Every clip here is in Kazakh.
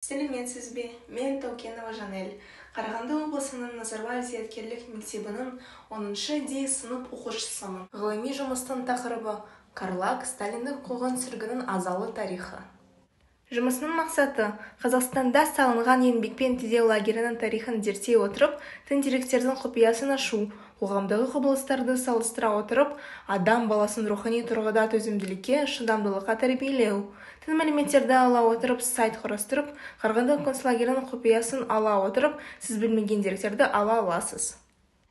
Сәлеметсіз бе? Мен Таукенова Жанель. Қарағанды облысының Назарбаев зияткерлік мектебінің 10-шы D сынып оқушысымын. Ғылыми жұмыстың тақырыбы Карлаг Сталиндік қуғын-сүргіннің азалы тарихы. Жұмысының мақсаты Қазақстанда салынған еңбекпен түзеу лагерінің тарихын зерттей отырып, тың деректердің құпиясын ашу, қоғамдағы құбылыстарды салыстыра отырып, адам баласын рухани тұрғыда төзімділікке, шыдамдылыққа тәрбиелеу. Тың мәліметтерді ала отырып, сайт құрастырып, Қарағанды концлагерінің құпиясын ала отырып, сіз білмеген деректерді ала аласыз.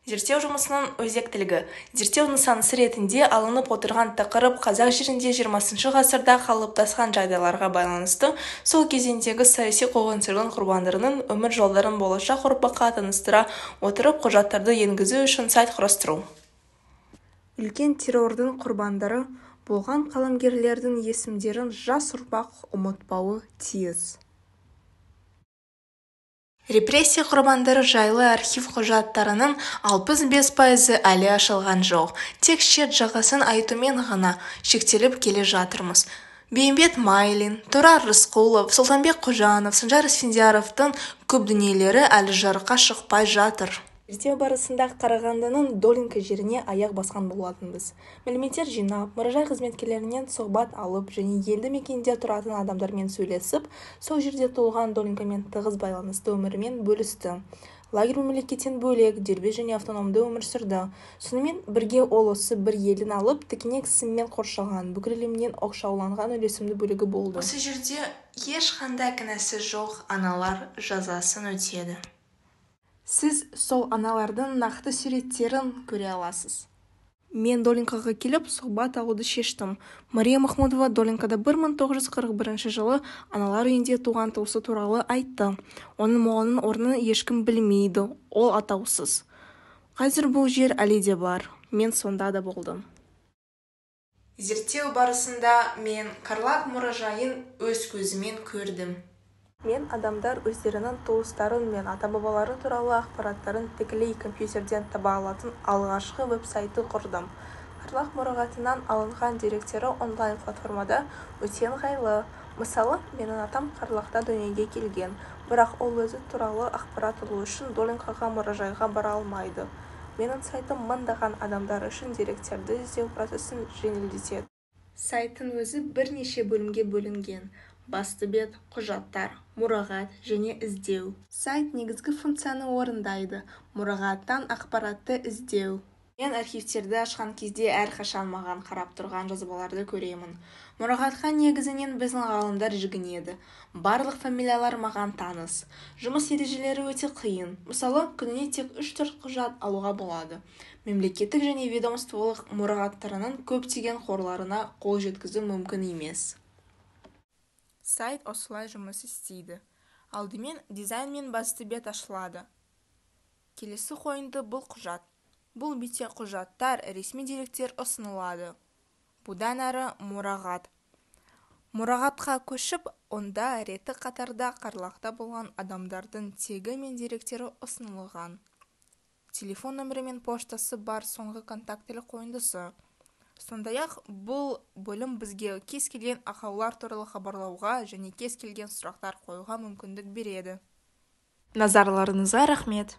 Зерттеу жұмысының өзектілігі. Зерттеу нысанысы ретінде алынып отырған тақырып қазақ жерінде 20 ғасырда қалыптасқан жағдайларға байланысты сол кезеңдегі саяси қуғын-сүргін құрбандарының өмір жолдарын болашақ ұрпаққа таныстыра отырып құжаттарды енгізу үшін сайт құрастыру. Үлкен террордың құрбандары болған қаламгерлердің есімдерін жас ұрпақ ұмытпауы тиіс. Репрессия құрбандары жайлы архив құжаттарының 65% әлі ашылған жоқ. Тек шет жағасын айтумен ғана шектеліп келе жатырмыз. Бейімбет Майлин, Тұрар Рысқұлов, Сұлтанбек Қожанов, Санжар Асфендияровтың көп дүниелері әлі жарыққа шықпай жатыр. Зерттеу барысында Қарағандының Долинка жеріне аяқ басқан болатынбыз. Мәліметтер жинап, мұражай қызметкерлерінен сұхбат алып және елді мекенде тұратын адамдармен сөйлесіп, сол жерде туылған Долинкамен тығыз байланысты өмірімен бөлісті. Лагерь мемлекеттен бөлек, дербес және автономды өмір сүрді. Сонымен бірге ол осы бір елін алып, тікенек сыммен қоршалған, бүкіл әлемнен оқшауланған үйлесімді бөлігі болды. Осы жерде ешқандай кінәсі жоқ аналар жазасын өтеді. Сіз сол аналардың нақты суреттерін көре аласыз. Мен Долинкаға келіп, сұхбат алуды шештім. Мария Махмудова Долинкада 1941 жылы аналар үйінде туған туысы туралы айтты. Оның молының орнын ешкім білмейді, ол атаусыз. Қазір бұл жер әлі де бар. Мен сонда да болдым. Зерттеу барысында мен Карлаг мұражайын өз көзімен көрдім. Мен адамдар өздерінің туыстарын мен ата-бабалары туралы ақпараттарын тікелей компьютерден таба алатын алғашқы веб-сайты құрдым. Карлаг мұрағатынан алынған деректері онлайн платформада өте ыңғайлы. Мысалы, менің атам Карлагта дүниеге келген, бірақ ол өзі туралы ақпарат алу үшін Долинкаға мұражайға бара алмайды. Менің сайтым мыңдаған адамдар үшін деректерді іздеу процесін жеңілдетеді. Сайттың өзі бірнеше бөлімге бөлінген. Басты бет, құжаттар, мұрағат және іздеу. Сайт негізгі функцияны орындайды. Мұрағаттан ақпаратты іздеу. Мен архивтерді ашқан кезде әрқашан маған қарап тұрған жазбаларды көремін. Мұрағатқа негізінен біздің ғалымдар жүгінеді. Барлық фамилиялар маған таныс. Жұмыс ережелері өте қиын. Мысалы, күніне тек 3-4 құжат алуға болады. Мемлекеттік және ведомстволық мұрағаттарының көптеген қорларына қол жеткізу мүмкін емес. Сайт осылай жұмыс істейді. Алдымен дизайн мен басты бет ашылады. Келесі қойынды бұл құжат. Бұл бетте құжаттар, ресми деректер ұсынылады. Бұдан әрі мұрағат. Мұрағатқа көшіп, онда реті қатарда Карлагта болған адамдардың тегі мен деректері ұсынылған. Телефон нөмірі мен поштасы бар соңғы контактілі қойындысы. Сондай-ақ бұл бөлім бізге кез келген ақаулар туралы хабарлауға және кез келген сұрақтар қоюға мүмкіндік береді. Назарларыңызға рахмет.